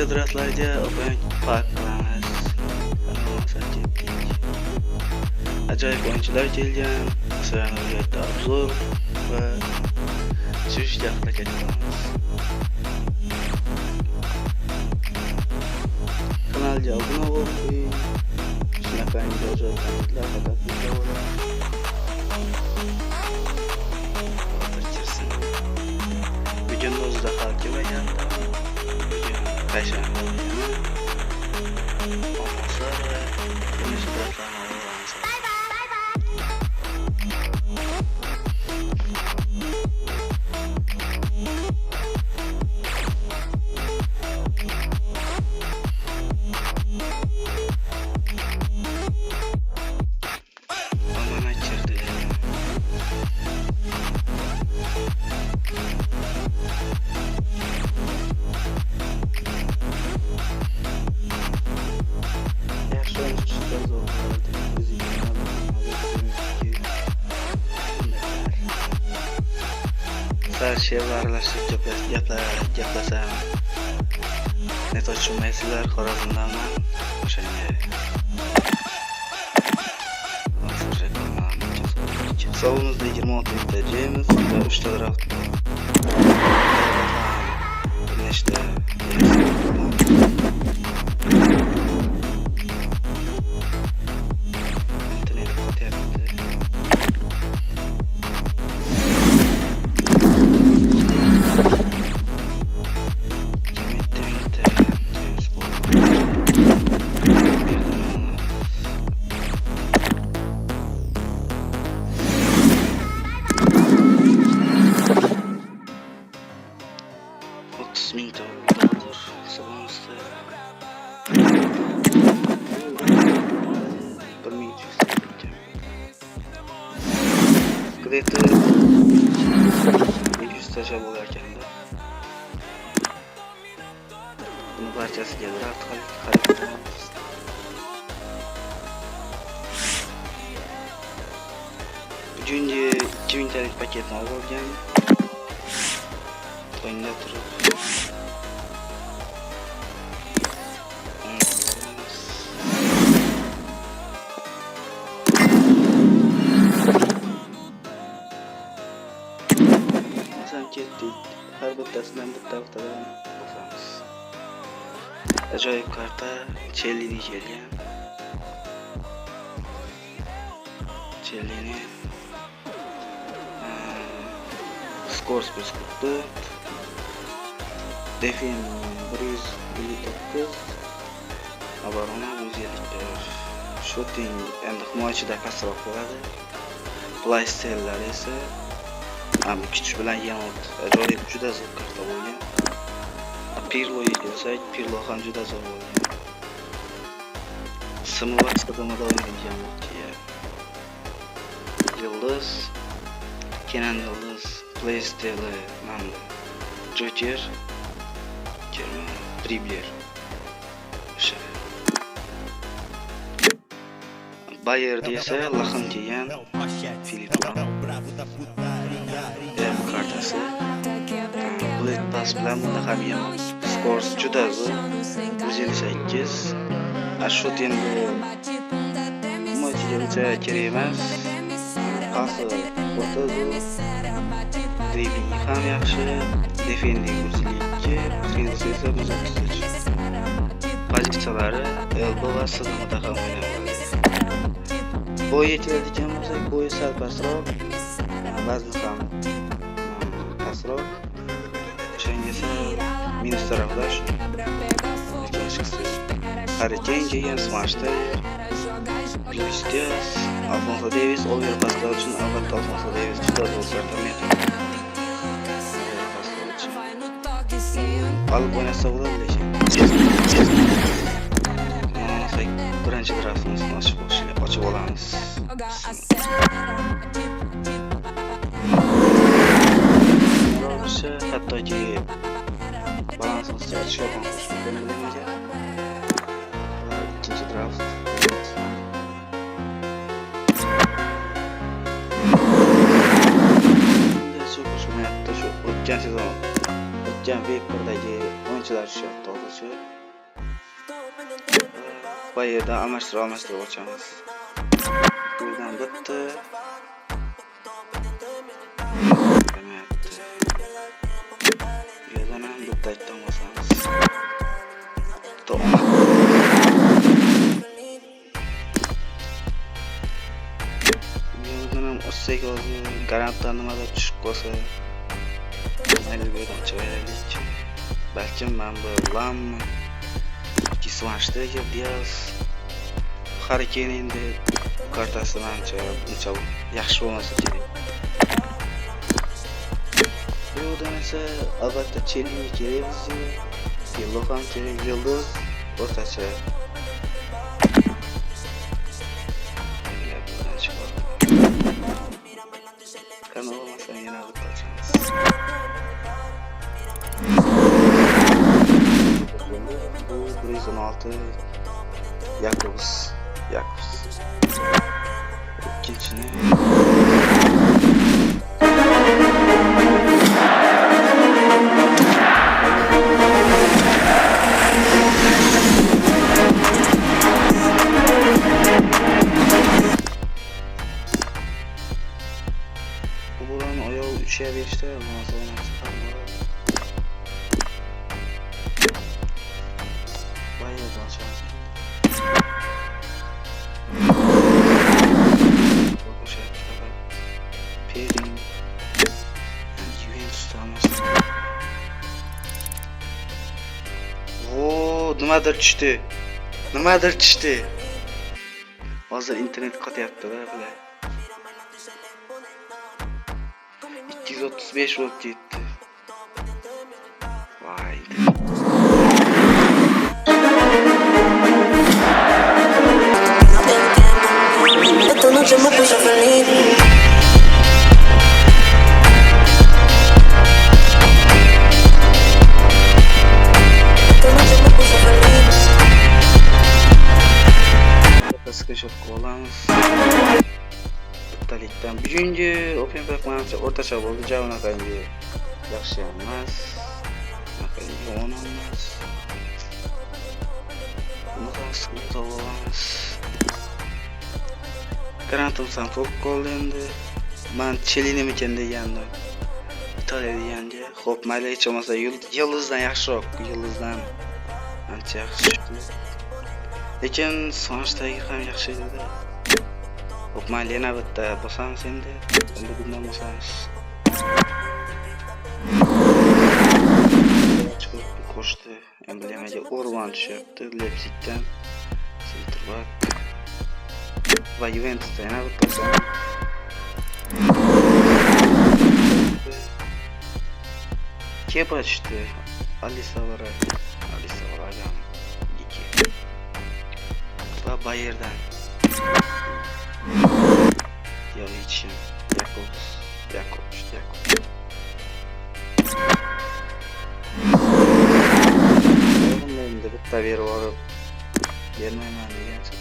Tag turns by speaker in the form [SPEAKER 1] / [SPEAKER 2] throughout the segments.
[SPEAKER 1] Qaysi draftlarga o'yin farq qilamiz? Ajoyib o'yinchilar kelgan, masalan, obzor va surish haqida ketamiz. Kanalga obuna bo'ling. Shunaqangi ajoyib kontentlar faqat bizda bo'ladi. Videoni o'zida hal qilmaganda payshanba şey aralashib gaplasam net tushunmaysizlar, Xorazmdanman. O'shanga hisobimizda 26 ta jeymiz va 3 ta draft nechta Krediti 200 taşa bo'lar ekanda. Buni barchasiga draft qilib bugungi 2000 talik paketni olib olgan. O'yinda turib ketdik. Har bittasidan bitta haftadan bosamiz. Ajoyib karta Chellini kelgan. Chellini Scores 144, Defend 159, Obrona 171. Shooting endi himoyachida pastroq bo'ladi. Playstyle'lar esa kuch bilan yanot. Ajoyib, juda zo'r karta bo'lgan. Pirloga kelsak, Pirlo ham juda zo'r bo'lgan. Simovat qadamida o'ynaydigan bo'ldi. Yıldız, Kenan Yıldız, Playstyle, mana Joker, Dribbler. O'sha. Bayerda esa Laxin degan Filip kartasi. Bullet Pass bilan bunda ham Scores juda zo'r. 158. Ashot endi mo'jizaga kerak emas. Pasi o'ta zo'r. Dribbling ham yaxshi. Defending 152, Defense esa 133. Pozitsiyalari elbow va sidqida ham o'ynaydi. Bo'y yetadigan bo'lsak, bo'yi sal pastroq, vazni ham pastroq. O'shangisi minus taraflash. Harikenga ham smashda. Luis Diaz, Alfonso Davies overpasslar uchun albatta Alfonso Davies juda zo'r sartamiyat. Olib o'ynasa bo'ladi lekin. Birinchi draftimizni ochib olamiz. Hattoki balansni ochib olamiz. İkinci draft. Çok hoşuma gitti şu o'tgan sezon. O'tgan Vekordagi o'yinchilar tushyapti hozircha. Bu yerda almashtirib ochamiz. Bu yerdan bitta. Bu yerdan ham bitta aytdan bosamiz. Tamam. Bu yerdan ham ochsak hozir garantdan nimadir tushib qolsa. Mayli bu yerdan chiqaylik. Balkim men bu lammi kisvanishda Diaz harakat endi kartasi menimcha uncha yaxshi bo'lmasa kerak. Bu yerdan esa albatta Chelsea kerak bizga. Yildiz ham kerak, Yildiz o'rtacha. Kanal olmasa yana bitta ochamiz. Bu 116 Yakubs. İkincisini buranın ayağı 3'e 5'te ondan sonra bayağı da açarız. Pedin Juventus almıştı. Vooo nimadir tushdi. Hozir internet qotyapti-da bular. 235 bo'lib ketdi. Voy. Esta noche me puse feliz. Screenshot olamiz. Bittalikdan bugungi Open Pack menimcha o'rtacha bo'ldi. Javonaqangi yaxshi emas. Bunaqangi yomon emas. Bunaqasi olamiz. Garantim to'liq qoldi endi. Men Chelsea degandim. Italiya deganga. Xo'p, mayli hech bo'lmasa Yıldızdan yaxshiroq. Yıldızdan ancha yaxshi. Lekin so'nishdagi ham yaxshi edi-da. Xo'p, mayli yana bitta bosamiz endi. Endi bundan bosamiz. Qo'shdi. Emblemaga Orban tushyapti. Leipzigdan center back va Juventusdan yana bitta bosamiz. Kepa tushdi. Alisavara va Bayerdan Yovichin Yakubs endi bitta berib olib bermayman degancha.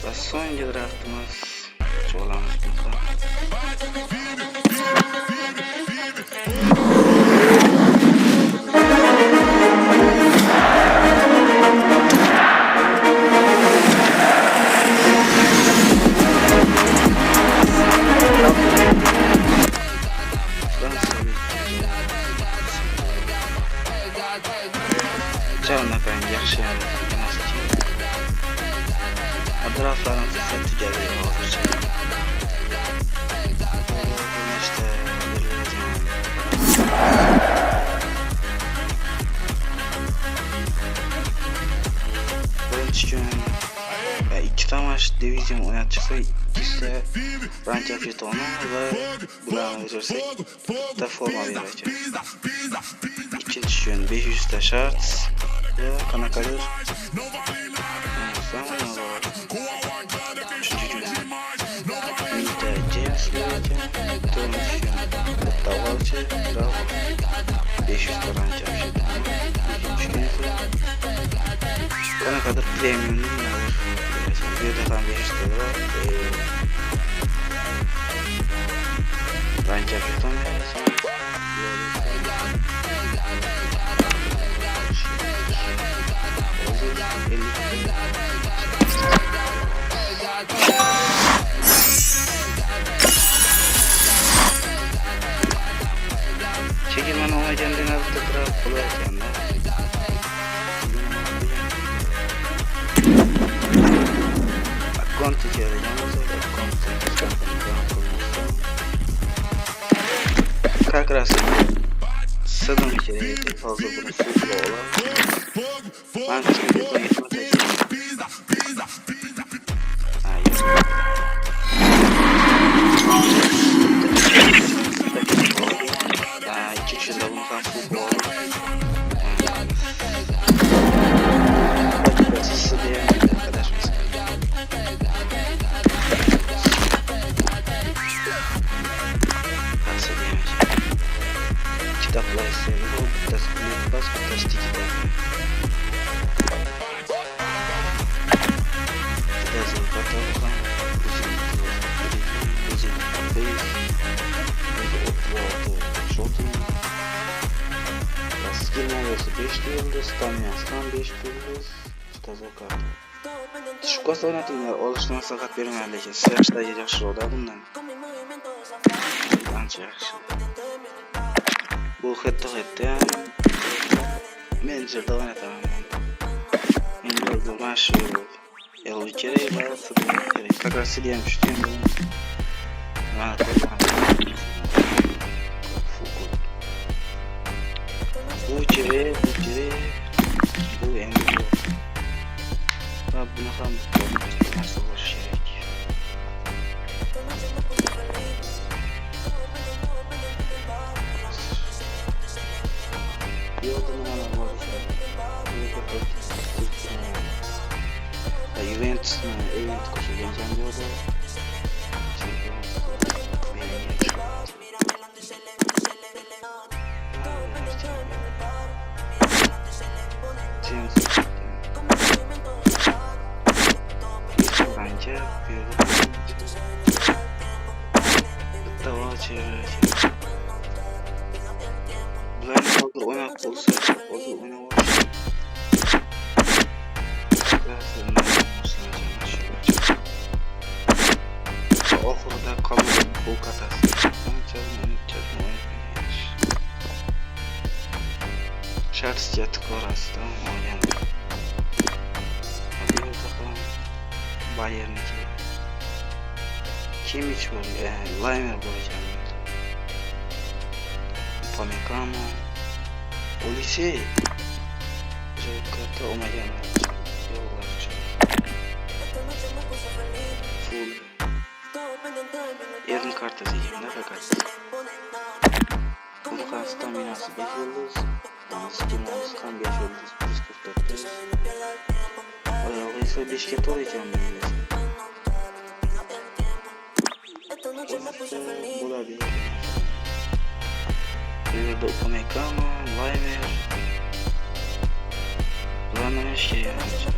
[SPEAKER 1] Va so'nggi draftimiz olamiz. Javonaqangi yaxshi emas ekan. Draftlarimiz esa tugadi hozircha. Birinchi kun ikkita match divizion o'ynab chiqsa, ikkita rancha jetoni va bilan o'tirsak bitta forma berar ekan. Ikkinchi kun 500 ta shart va qanaqadir qanaqadir premium bu yerda ham berishdilar. Rancha Çekilmen olmayan dinazda taraf bularken de. Konti çevireceğim. Как раз садом içeriye fazla bunu futbol olan. Ben şimdi bu yapmayacağım. Hayır. Daha 2 kişide bunu tam futbol. Bakısı diye arkadaşımız. Nasıl diyemeyeceğim. Kitaplar seviyorum. Das Bild, was das Digital. Das ist Katalog. Bizim Base. Şotu. Skin olası 5 yıldız. Tamyas'tan 5 yıldız. Tazoka. Şu kasa oynatınlar. Oluştuğuna sakat vermeli. Sıraçta yaxşı oldu bundan. Anca yaxşı. Bu hette Manager'da oynatamam. Endi bu maşı yalı kerak va kerak. Как раз siliyem düştüm. Mana bu kerak, bu endi bu. Va buni ham narsa bo'lishi kerak. Juventus event qo'shilgan jangoda oxirida qolgan bu qatasi. Şartlıca tıklarası da olgan. Bu yerda Bayern'niki. Kim hiç böyle Laimer bo'lgan. Upamecano, Olise. Karta olmagan. Full. Yarım kartası yiyeyim fakat. Bu kartı minası 5 yıldız. Skinimiz kan 5 yıldız. 144. Ayağı ise 5 kere olacağım. Olabilir. Burada Upamecano, Laimer. Buranın ne şey yapacağım?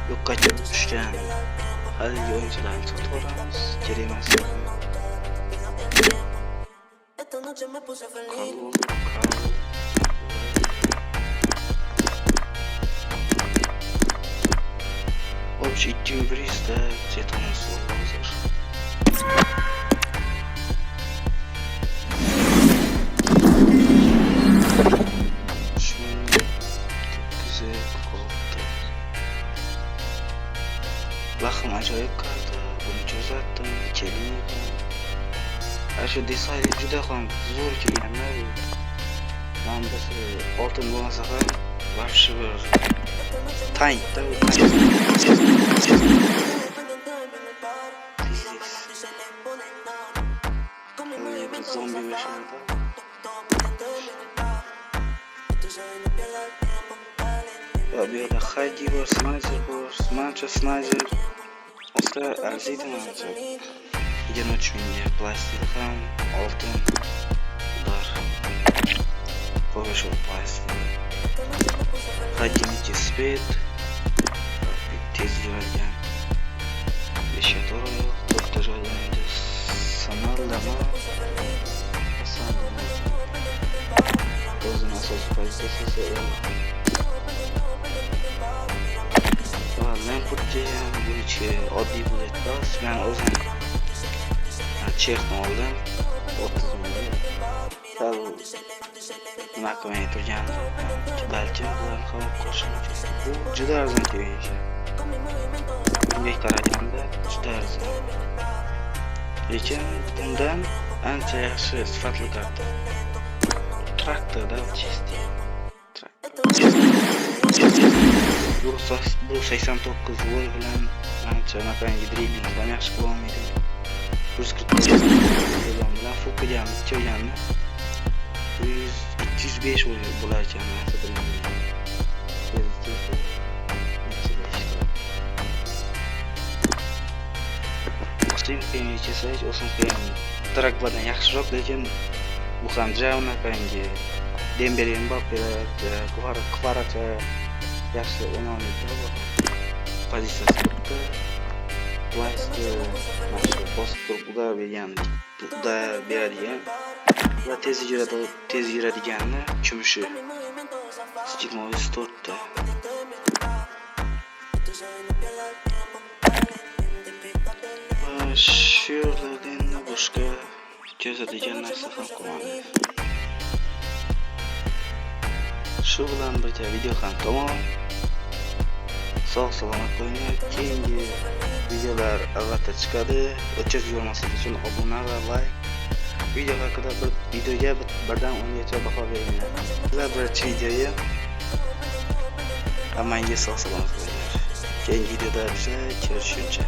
[SPEAKER 1] Yok kaçırmışken hadi oyuncularını tutuyoruz. Giremez. Общий тимбриста где-то у нас лазер. Lahım acayip kartı. Bunu çözettim. İçeriği. Şu design juda ham zo'r kelganlar bu. Mana biz oltin bo'lmasa ham вообще bir tankda zombi mashinalar. Va bu yerda Haydi bor, Snyder bor, Mancha Snyder. Oscar arziydi mancha. 23 mingga plastik ham, oltin bor. Photoshop plastik. Haydi Speed. Tez yuradigan. 5 yo'q, 4 joylarda sanallama. O'zini asosiy pozitsiyasi Lampurtga ham bo'yicha oddiy bo'ladi bas. Men o'zim chexni oldim 30 ming. Sal nima qilmay turgandim. Balki bularni ham qo'shimcha. Bu juda arzon kelgan. Bunga qaraganda juda arzon. Lekin bundan ancha yaxshi sifatli karta. Traktorda chesti. Bu 89 volt bilan ancha anaqangi dribling ham yaxshi qila olmaydi. 145 bilan fuqiyamiz cho'yganni 205 bo'lar ekan narsa bilmayman. Chempioncha sayt o'sin ham Drogbadan yaxshiroq, lekin bu ham anaqangi Dembele, Mbappe, Kvaracha yaxshi o'ynaydi. Pozitsiyasi bitta. Plastik mashq bosib ular beradigan va tez yuradiganni kumushi. Stigmovis 4 ta. Shu yerlardan boshqa ko'rsatadigan narsa ham qolmadi. Shu bilan birga video ham tamom. Sog' salomat bo'linglar. Keyingi videolar albatta chiqadi. O'tkazib yubormaslik uchun obuna va like. Video haqida videoga birdan 10 gacha baho beringlar. Birinchi videoga hammangiz sog' salomat bo'linglar. Keyingi videoda ko'rishguncha